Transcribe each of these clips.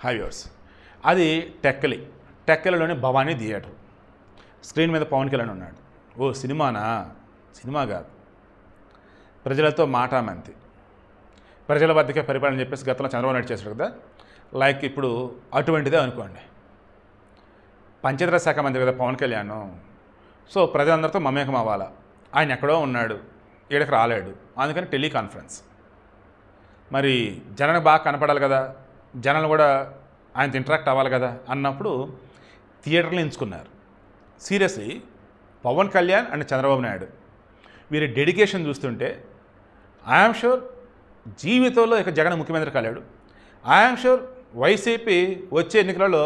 హైవ్యూర్స్ అది టెక్కలిలోని Bhavani theatre. Screen మీద పవన్ కళ్యాణ్ ఉన్నాడు. ఓ సినిమానా? సినిమా కాదు, ప్రజలతో మాటామంతి, ప్రజల వద్దకే పరిపాలన చెప్పేసి గతంలో చంద్రబాబు నాయుడు చేశాడు కదా, లైక్ ఇప్పుడు అటువంటిదే అనుకోండి. పంచాయతీరాజ్ శాఖ మంత్రి కదా పవన్ కళ్యాణ్. సో ప్రజలందరితో మమేకం అవ్వాలా. ఆయన ఎక్కడో ఉన్నాడు, ఈడకి రాలేడు, అందుకని టెలికాన్ఫరెన్స్. మరి జనానికి బాగా కనపడాలి కదా, జనాలు కూడా ఆయనతో ఇంటరాక్ట్ అవ్వాలి కదా అన్నప్పుడు థియేటర్లు ఎంచుకున్నారు. సీరియస్లీ పవన్ కళ్యాణ్ అండ్ చంద్రబాబు నాయుడు వీరి డెడికేషన్ చూస్తుంటే ఐఎమ్ షూర్ జీవితంలో ఇక జగన్ ముఖ్యమంత్రి కాలేడు. ఐఎమ్ షూర్ వైసీపీ వచ్చే ఎన్నికలలో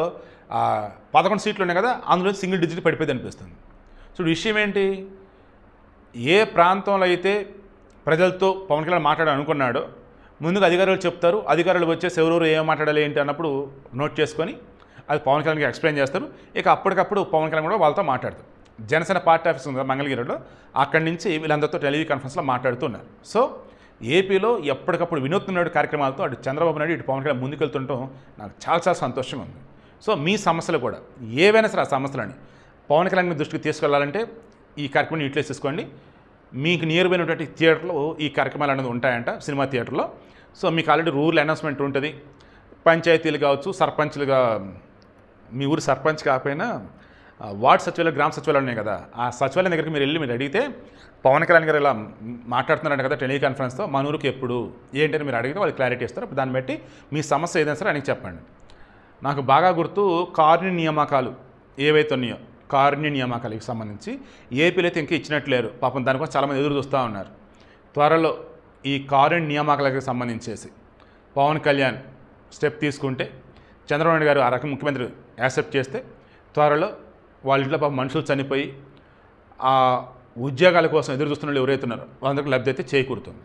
11 సీట్లు ఉన్నాయి కదా, అందులో సింగిల్ డిజిట్ పడిపోయింది అనిపిస్తుంది. సో విషయం ఏంటి, ఏ ప్రాంతంలో అయితే ప్రజలతో పవన్ కళ్యాణ్ మాట్లాడాలనుకున్నాడో ముందుగా అధికారులు చెప్తారు, అధికారులు వచ్చేసి ఎవరెవరు ఏం మాట్లాడాలి ఏంటి అన్నప్పుడు నోట్ చేసుకొని అది పవన్ కళ్యాణ్కి ఎక్స్ప్లెయిన్ చేస్తారు. ఇక అప్పటికప్పుడు పవన్ కళ్యాణ్ కూడా వాళ్ళతో మాట్లాడతారు. జనసేన పార్టీ ఆఫీస్ ఉంది మంగళగిరిలో, అక్కడి నుంచి వీళ్ళందరితో టెలికాన్ఫరెన్స్లో మాట్లాడుతున్నారు. సో ఏపీలో ఎప్పటికప్పుడు వినూత్న కార్యక్రమాలతో అటు చంద్రబాబు నాయుడు ఇటు పవన్ కళ్యాణ్ ముందుకెళ్తుంటాం నాకు చాలా చాలా సంతోషంగా ఉంది. సో మీ సమస్యలు కూడా ఏవైనా సరే ఆ సమస్యలని పవన్ కళ్యాణ్ మీ దృష్టికి తీసుకెళ్లాలంటే ఈ కార్యక్రమాన్ని యూటిలైజ్ చేసుకోండి. మీకు నియర్ బై ఉన్నటువంటి థియేటర్లో ఈ కార్యక్రమాలు అనేది ఉంటాయంట, సినిమా థియేటర్లో. సో మీకు ఆల్రెడీ రూల్ అనౌన్స్మెంట్ ఉంటుంది. పంచాయతీలు కావచ్చు, సర్పంచ్లుగా మీ ఊరు సర్పంచ్ కాకపోయినా వార్డ్ సచివాలయం, గ్రామ సచివాలయం ఉన్నాయి కదా, ఆ సచివాలయం దగ్గరికి మీరు అడిగితే పవన్ కళ్యాణ్ గారు ఇలా మాట్లాడుతున్నారంట కదా టెలికాన్ఫరెన్స్తో, మన ఊరికి ఎప్పుడు ఏంటని మీరు అడిగితే వాళ్ళు క్లారిటీ ఇస్తారు. అప్పుడు దాన్ని బట్టి మీ సమస్య ఏదైనా సరే ఆయనకి చెప్పండి. నాకు బాగా గుర్తు కారుణ్య నియామకాలు ఏవైతే ఉన్నాయో, కారుణ్య నియామకాలకు సంబంధించి ఏపీలో అయితే ఇంకా ఇచ్చినట్లేరు. పాపం దానికోసం చాలామంది ఎదురు చూస్తూ ఉన్నారు. త్వరలో ఈ కారుణ్య నియామకాలకు సంబంధించేసి పవన్ కళ్యాణ్ స్టెప్ తీసుకుంటే, చంద్రబాబు నాయుడు గారు ఆ రకం ముఖ్యమంత్రి యాక్సెప్ట్ చేస్తే త్వరలో వాళ్ళ ఇంట్లో పాపం మనుషులు చనిపోయి ఆ ఉద్యోగాల కోసం ఎదురు చూస్తున్న వాళ్ళు ఎవరైతే ఉన్నారో వాళ్ళందరికీ లబ్ధి అయితే చేకూరుతుంది.